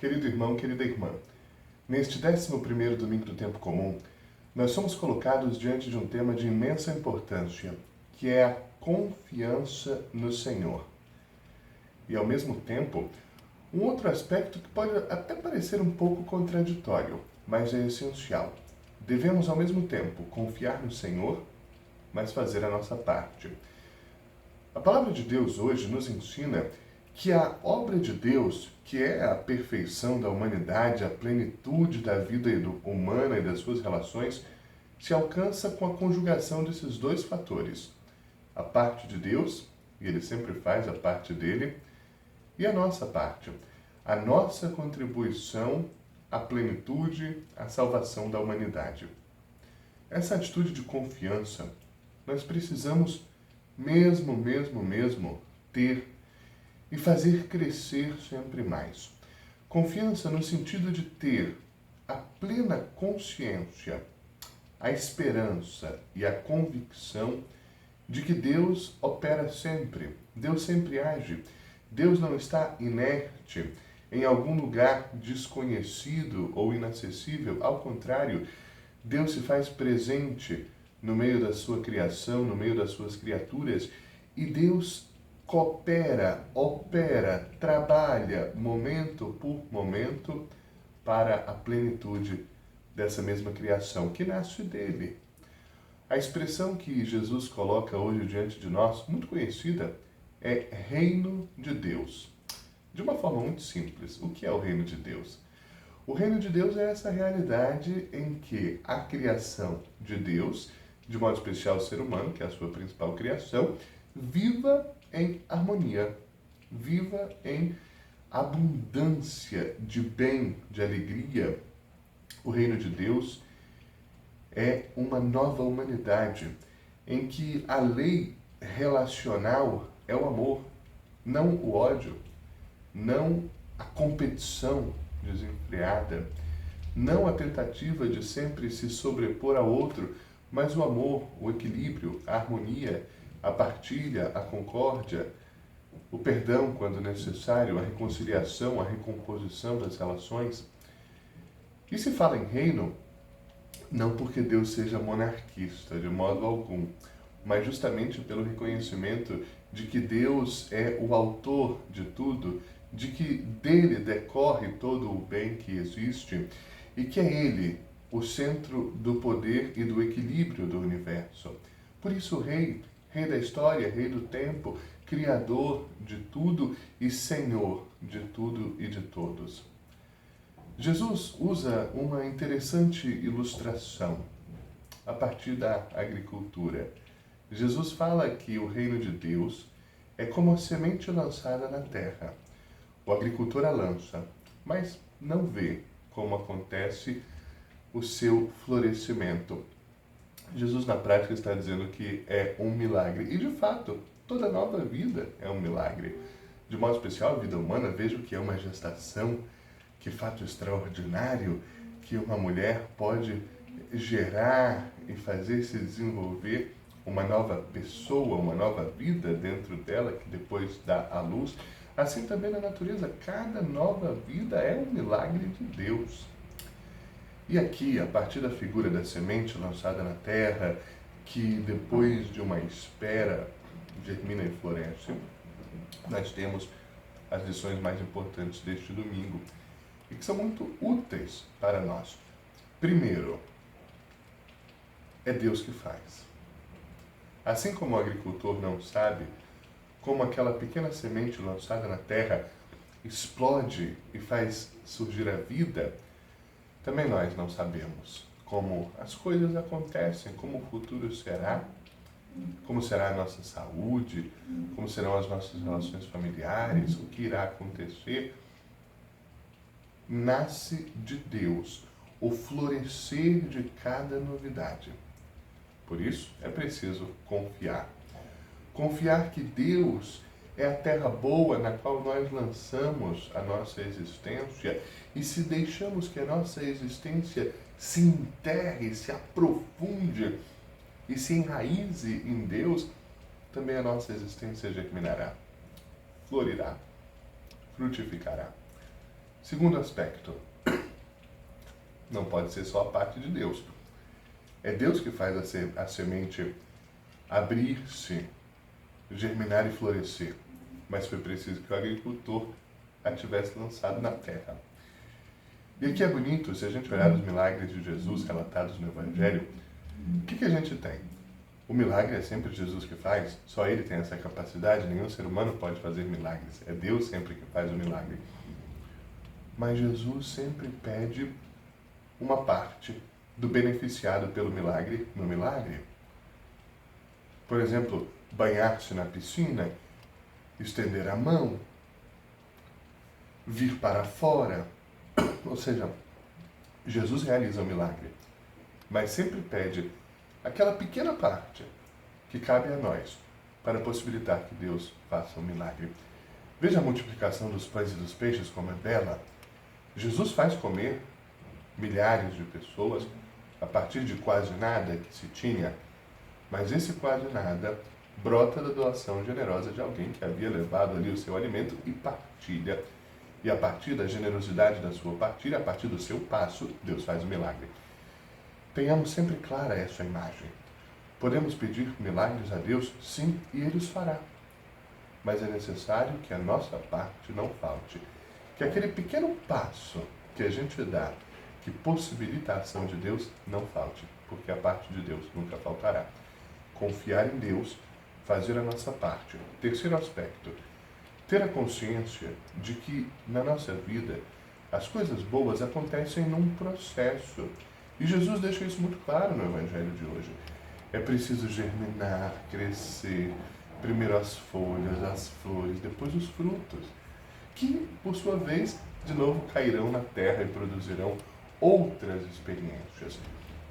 Querido irmão, querida irmã, neste 11º domingo do tempo comum, nós somos colocados diante de um tema de imensa importância, que é a confiança no Senhor. E ao mesmo tempo, um outro aspecto que pode até parecer um pouco contraditório, mas é essencial. Devemos ao mesmo tempo confiar no Senhor, mas fazer a nossa parte. A palavra de Deus hoje nos ensina que a obra de Deus, que é a perfeição da humanidade, a plenitude da vida humana e das suas relações, se alcança com a conjugação desses dois fatores. A parte de Deus, e Ele sempre faz a parte dele, e a nossa parte, a nossa contribuição à plenitude, à salvação da humanidade. Essa atitude de confiança, nós precisamos mesmo ter e fazer crescer sempre mais. Confiança no sentido de ter a plena consciência, a esperança e a convicção de que Deus opera sempre, Deus sempre age. Deus não está inerte em algum lugar desconhecido ou inacessível. Ao contrário, Deus se faz presente no meio da sua criação, no meio das suas criaturas, e Deus coopera, opera, trabalha momento por momento para a plenitude dessa mesma criação que nasce dele. A expressão que Jesus coloca hoje diante de nós, muito conhecida, é reino de Deus. De uma forma muito simples, o que é o reino de Deus? O reino de Deus é essa realidade em que a criação de Deus, de modo especial o ser humano, que é a sua principal criação, viva em harmonia, viva em abundância de bem, de alegria. O reino de Deus é uma nova humanidade em que a lei relacional é o amor, não o ódio, não a competição desenfreada, não a tentativa de sempre se sobrepor ao outro, mas o amor, o equilíbrio, a harmonia, a partilha, a concórdia, o perdão quando necessário, a reconciliação, a recomposição das relações. E se fala em reino, não porque Deus seja monarquista, de modo algum, mas justamente pelo reconhecimento de que Deus é o autor de tudo, de que dele decorre todo o bem que existe e que é ele o centro do poder e do equilíbrio do universo. Por isso, rei da história, rei do tempo, criador de tudo e senhor de tudo e de todos. Jesus usa uma interessante ilustração a partir da agricultura. Jesus fala que o reino de Deus é como a semente lançada na terra. O agricultor a lança, mas não vê como acontece o seu florescimento. Jesus, na prática, está dizendo que é um milagre. E, de fato, toda nova vida é um milagre. De modo especial, a vida humana, vejo que é uma gestação. Que fato extraordinário que uma mulher pode gerar e fazer se desenvolver uma nova pessoa, uma nova vida dentro dela, que depois dá à luz. Assim também na natureza, cada nova vida é um milagre de Deus. E aqui, a partir da figura da semente lançada na terra, que depois de uma espera germina e floresce, nós temos as lições mais importantes deste domingo e que são muito úteis para nós. Primeiro, é Deus que faz. Assim como o agricultor não sabe como aquela pequena semente lançada na terra explode e faz surgir a vida, também nós não sabemos como as coisas acontecem, como o futuro será, como será a nossa saúde, como serão as nossas relações familiares, o que irá acontecer. Nasce de Deus o florescer de cada novidade. Por isso, é preciso confiar. Confiar que Deus é a terra boa na qual nós lançamos a nossa existência, e se deixamos que a nossa existência se enterre, se aprofunde e se enraize em Deus, também a nossa existência germinará, florirá, frutificará. Segundo aspecto, não pode ser só a parte de Deus. É Deus que faz a semente abrir-se, germinar e florescer. Mas foi preciso que o agricultor a tivesse lançado na terra. E aqui é bonito, se a gente olhar os milagres de Jesus relatados no Evangelho, o que a gente tem? O milagre é sempre Jesus que faz, só Ele tem essa capacidade, nenhum ser humano pode fazer milagres. É Deus sempre que faz o milagre. Mas Jesus sempre pede uma parte do beneficiado pelo milagre no milagre. Por exemplo, banhar-se na piscina, estender a mão, vir para fora. Ou seja, Jesus realiza o milagre, mas sempre pede aquela pequena parte que cabe a nós para possibilitar que Deus faça um milagre. Veja a multiplicação dos pães e dos peixes, como é bela. Jesus faz comer milhares de pessoas a partir de quase nada que se tinha, mas esse quase nada brota da doação generosa de alguém que havia levado ali o seu alimento e partilha. E a partir da generosidade da sua partilha, a partir do seu passo, Deus faz o milagre. Tenhamos sempre clara essa imagem. Podemos pedir milagres a Deus, sim, e Ele os fará. Mas é necessário que a nossa parte não falte. Que aquele pequeno passo que a gente dá, que possibilita a ação de Deus, não falte, porque a parte de Deus nunca faltará. Confiar em Deus, fazer a nossa parte. Terceiro aspecto, ter a consciência de que na nossa vida as coisas boas acontecem num processo. E Jesus deixa isso muito claro no Evangelho de hoje. É preciso germinar, crescer, primeiro as folhas, as flores, depois os frutos, que, por sua vez, de novo cairão na terra e produzirão outras experiências.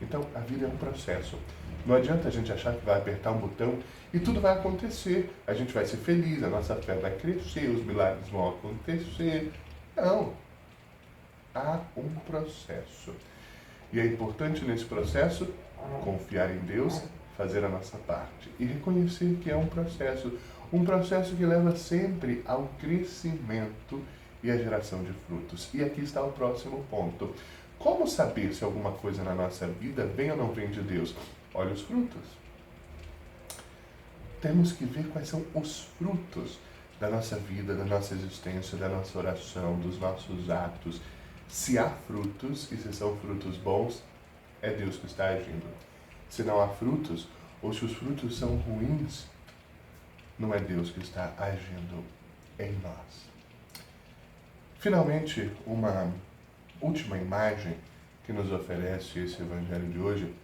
Então, a vida é um processo. Não adianta a gente achar que vai apertar um botão e tudo vai acontecer. A gente vai ser feliz, a nossa fé vai crescer, os milagres vão acontecer. Não. Há um processo. E é importante nesse processo confiar em Deus, fazer a nossa parte e reconhecer que é um processo que leva sempre ao crescimento e à geração de frutos. E aqui está o próximo ponto. Como saber se alguma coisa na nossa vida vem ou não vem de Deus? Olha os frutos. Temos que ver quais são os frutos da nossa vida, da nossa existência, da nossa oração, dos nossos atos. Se há frutos, e se são frutos bons, é Deus que está agindo. Se não há frutos, ou se os frutos são ruins, não é Deus que está agindo em nós. Finalmente, uma última imagem que nos oferece esse Evangelho de hoje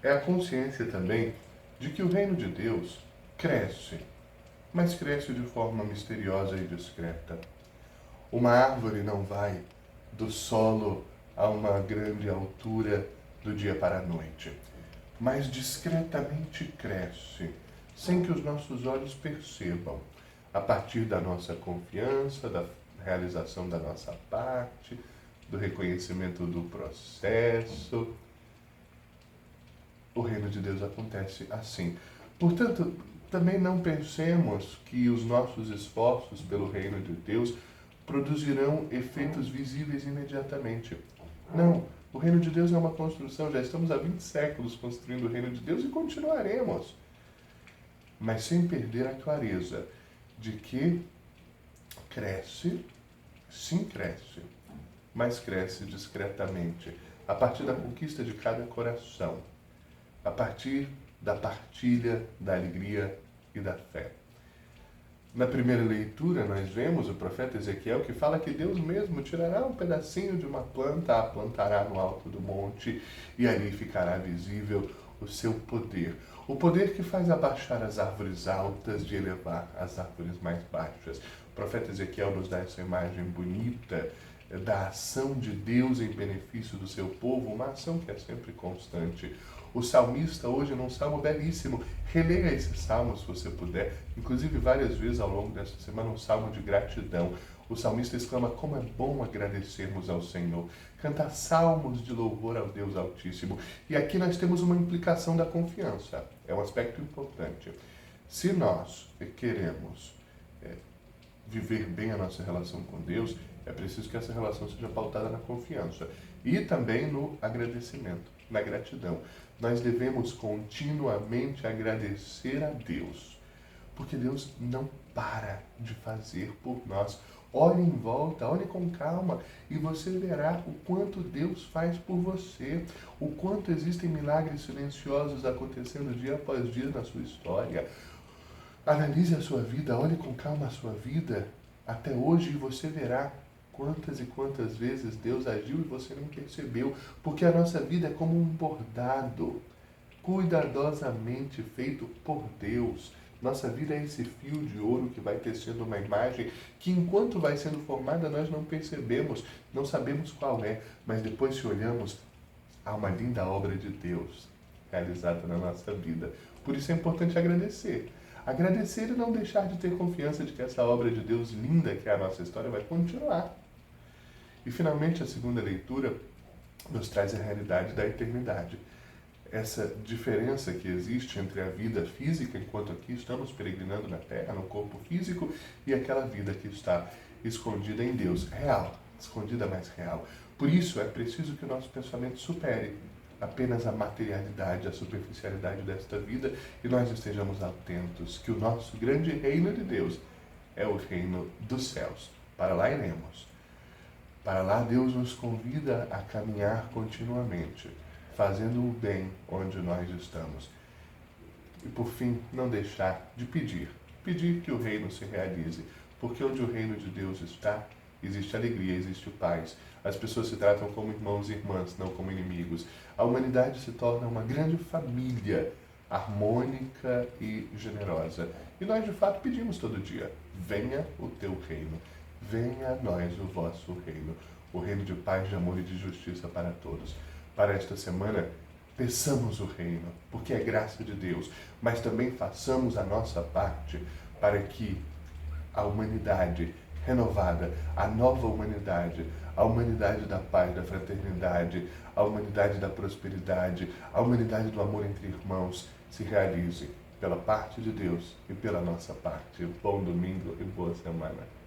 é a consciência também de que o reino de Deus cresce, mas cresce de forma misteriosa e discreta. Uma árvore não vai do solo a uma grande altura do dia para a noite, mas discretamente cresce, sem que os nossos olhos percebam, a partir da nossa confiança, da realização da nossa parte, do reconhecimento do processo. O reino de Deus acontece assim. Portanto, também não pensemos que os nossos esforços pelo reino de Deus produzirão efeitos visíveis imediatamente. Não, o reino de Deus é uma construção, já estamos há 20 séculos construindo o reino de Deus e continuaremos. Mas sem perder a clareza de que cresce, sim cresce, mas cresce discretamente, a partir da conquista de cada coração, a partir da partilha, da alegria e da fé. Na primeira leitura, nós vemos o profeta Ezequiel que fala que Deus mesmo tirará um pedacinho de uma planta, a plantará no alto do monte e ali ficará visível o seu poder. O poder que faz abaixar as árvores altas e elevar as árvores mais baixas. O profeta Ezequiel nos dá essa imagem bonita da ação de Deus em benefício do seu povo, uma ação que é sempre constante. O salmista hoje, num salmo belíssimo, releia esse salmo se você puder, inclusive várias vezes ao longo dessa semana, um salmo de gratidão. O salmista exclama: como é bom agradecermos ao Senhor, cantar salmos de louvor ao Deus Altíssimo. E aqui nós temos uma implicação da confiança, é um aspecto importante. Se nós queremos viver bem a nossa relação com Deus, É preciso que essa relação seja pautada na confiança e também no agradecimento, na gratidão. Nós devemos continuamente agradecer a Deus, porque Deus não para de fazer por nós. Olhe em volta, olhe com calma e você verá o quanto Deus faz por você, o quanto existem milagres silenciosos acontecendo dia após dia na sua história. Analise a sua vida, olhe com calma a sua vida até hoje e você verá quantas e quantas vezes Deus agiu e você nem percebeu, porque a nossa vida é como um bordado, cuidadosamente feito por Deus. Nossa vida é esse fio de ouro que vai tecendo uma imagem que, enquanto vai sendo formada, nós não percebemos, não sabemos qual é, mas depois, se olhamos, há uma linda obra de Deus realizada na nossa vida. Por isso é importante agradecer. Agradecer e não deixar de ter confiança de que essa obra de Deus linda, que é a nossa história, vai continuar. E, finalmente, a segunda leitura nos traz a realidade da eternidade. Essa diferença que existe entre a vida física, enquanto aqui estamos peregrinando na Terra, no corpo físico, e aquela vida que está escondida em Deus, real, escondida, mas real. Por isso é preciso que o nosso pensamento supere apenas a materialidade, a superficialidade desta vida e nós estejamos atentos que o nosso grande reino de Deus é o reino dos céus. Para lá iremos. Para lá Deus nos convida a caminhar continuamente, fazendo o bem onde nós estamos. E por fim, não deixar de pedir que o reino se realize, porque onde o reino de Deus está, existe alegria, existe paz. As pessoas se tratam como irmãos e irmãs, não como inimigos. A humanidade se torna uma grande família, harmônica e generosa. E nós, de fato, pedimos todo dia: venha o teu reino, venha a nós o vosso reino, o reino de paz, de amor e de justiça para todos. Para esta semana, peçamos o reino, porque é graça de Deus, mas também façamos a nossa parte para que a humanidade renovada, a nova humanidade, a humanidade da paz, da fraternidade, a humanidade da prosperidade, a humanidade do amor entre irmãos se realize pela parte de Deus e pela nossa parte. Bom domingo e boa semana.